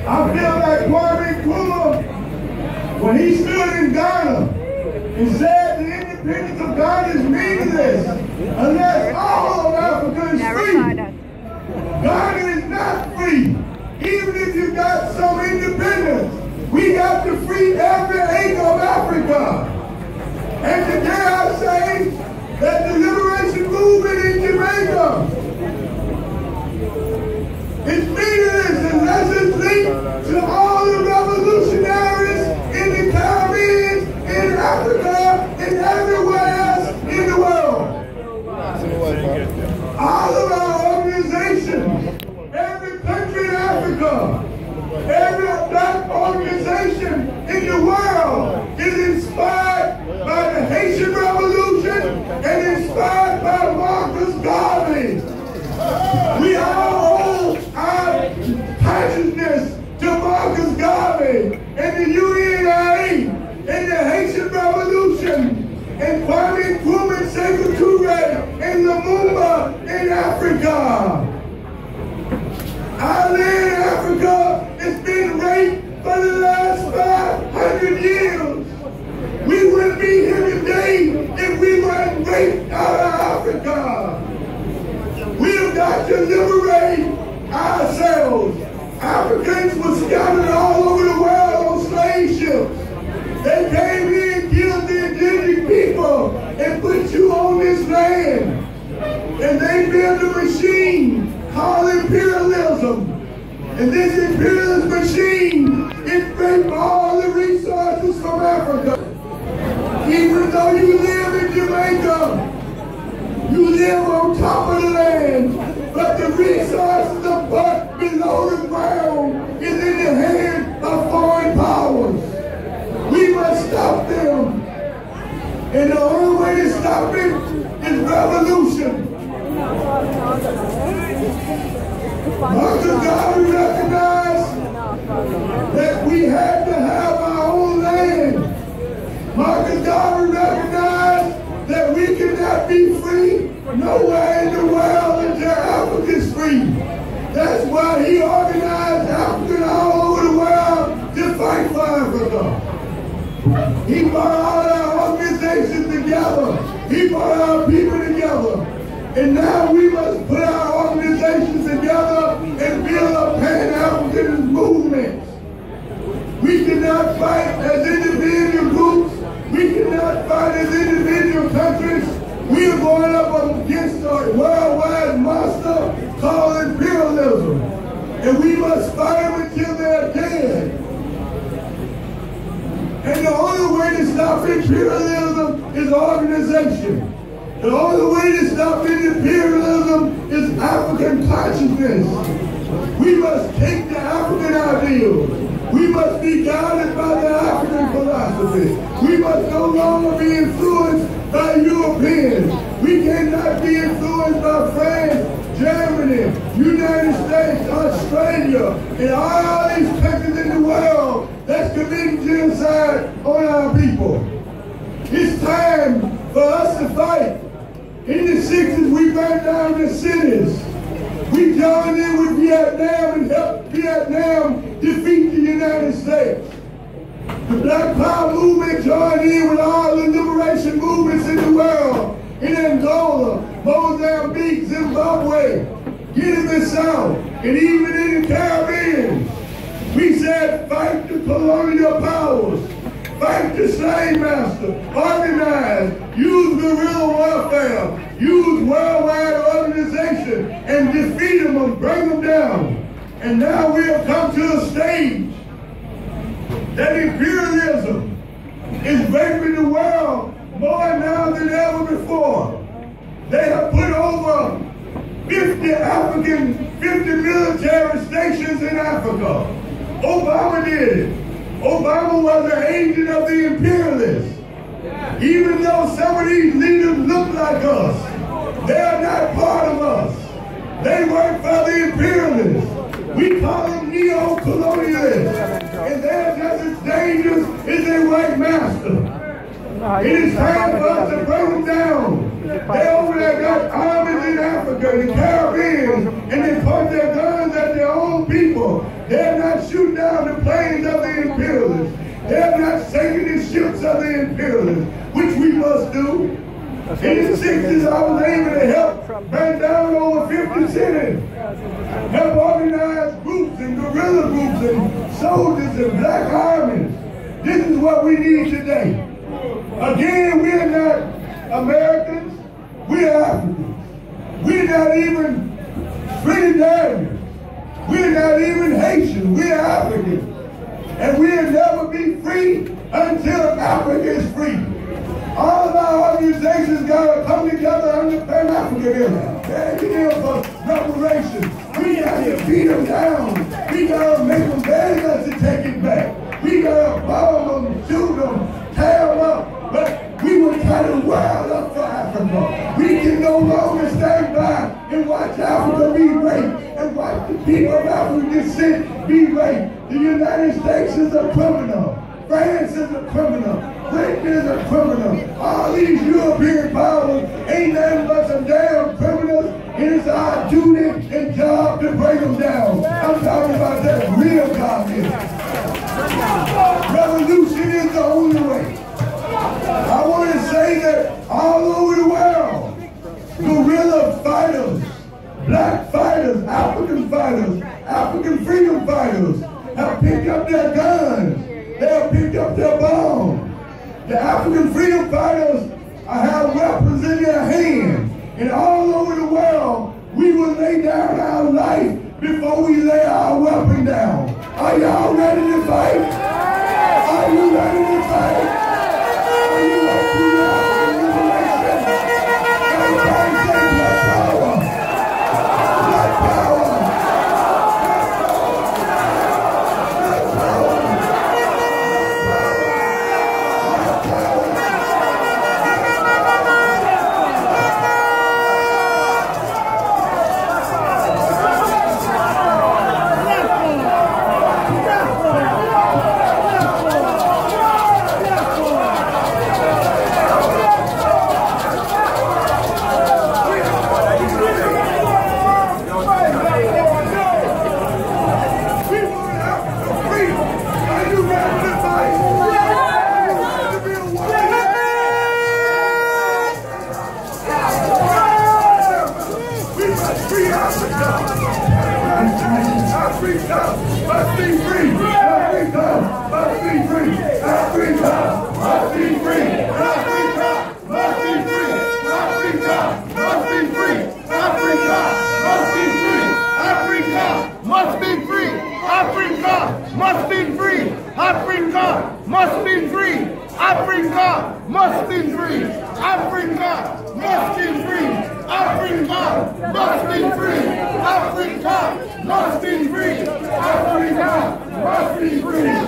I feel like Kwame Nkrumah, when he stood in Ghana and said the independence of Ghana is meaningless unless all of Africa is free. Ghana is not free. Even if you got some independence, we got to free every acre of Africa. And today I say that the liberation movement in Jamaica is meaningless unless it's linked to all the revolutionaries in the Caribbean, in Africa, and everywhere else in the world. All of our organizations, every country in Africa, every black organization in the world is inspired by the Haitian Revolution and inspired by Marcus Garvey. We all owe our consciousness to Marcus Garvey and the UNA and the Haitian Revolution and Kwame Nkrumah, Sekou Touré, and Lumumba in Africa. Our land in Africa has been raped for the last 500 years. We wouldn't be here today if we weren't raped out of Africa. We have got to liberate ourselves. Africans were scattered all over the world on slave ships. They came in, killed the indigenous people, and put you on this land. And they built a machine called imperialism. And this imperialist machine, it raped all the resources from Africa. Even though you live in Jamaica, you live on top of the land, but the resources of what below the ground is in the hands of foreign powers. We must stop them. And the only way to stop it is revolution. Marcus Garvey recognized that we had to have our own land. Marcus Garvey recognized that we cannot be free nowhere in the world until Africa is free. That's why he organized Africans all over the world to fight for Africa. He brought all our organizations together. He brought our people together. And now we must put our organizations together and build a Pan-Africanist movement. We cannot fight as individual groups. We cannot fight as individual countries. We are going up against a worldwide monster called imperialism. And we must fight them until they're dead. And the only way to stop imperialism is organization. The only way to stop imperialism is African consciousness. We must take the African ideals. We must be guided by the African philosophy. We must no longer be influenced by Europeans. We cannot be influenced by France, Germany, United States, Australia, and all these countries in the world that's committing genocide on our people. It's time for us to fight. In the 60s, we burned down the cities. We joined in with Vietnam and helped Vietnam defeat the United States. The Black Power movement joined in with all the liberation movements in the world. In Angola, Mozambique, Zimbabwe, Guinea-Bissau, and even in the Caribbean. We said, fight the colonial powers. Fight the slave master, organize, use guerrilla warfare, use worldwide organization, and defeat them and bring them down. And now we have come to a stage that imperialism is raping the world more now than ever before. They have put over 50 military stations in Africa. Obama did it. Obama was an agent of the imperialists. Even though some of these leaders look like us, they are not part of us. They work for the imperialists. We call them neo-colonialists. And they're just as dangerous as their white master. It is time for us to bring them down. They over there got armies in Africa, the Caribbean, and they point their guns at their own people. They're not shooting at the imperialists, which we must do. In the 60s, I was able to help bring down over 50 cities, help organize groups and guerrilla groups and soldiers and black armies. This is what we need today. Again, we are not Americans, we are Africans. We are not even Trinidadians. We are not even Haitians, we are Africans. And we will never be free until Africa is free. All of our organizations got to come together under Pan-Africanism. They're here for reparations. We got to beat them down. We got to make them beg us to take it back. We got to bomb them, shoot them, tear them up. But we will tie the world up for Africa. We can no longer stand by and watch Africa be raped and watch the people of African descent be raped. The United States is a criminal. France is a criminal. Britain is a criminal. All these European powers ain't nothing but some damn criminals, and it's our duty and job to bring them down. I'm talking about that real communism. Revolution is the only way. I want to say that all over the world, guerrilla fighters, black fighters, African freedom fighters have picked up their guns. They have picked up their bombs. The African freedom fighters have weapons in their hands. And all over the world, we will lay down our life before we lay our weapon down. Are y'all ready to fight? Are you ready to fight? Are you up to your African liberation? Everybody say black power. Black power. Africa must be free.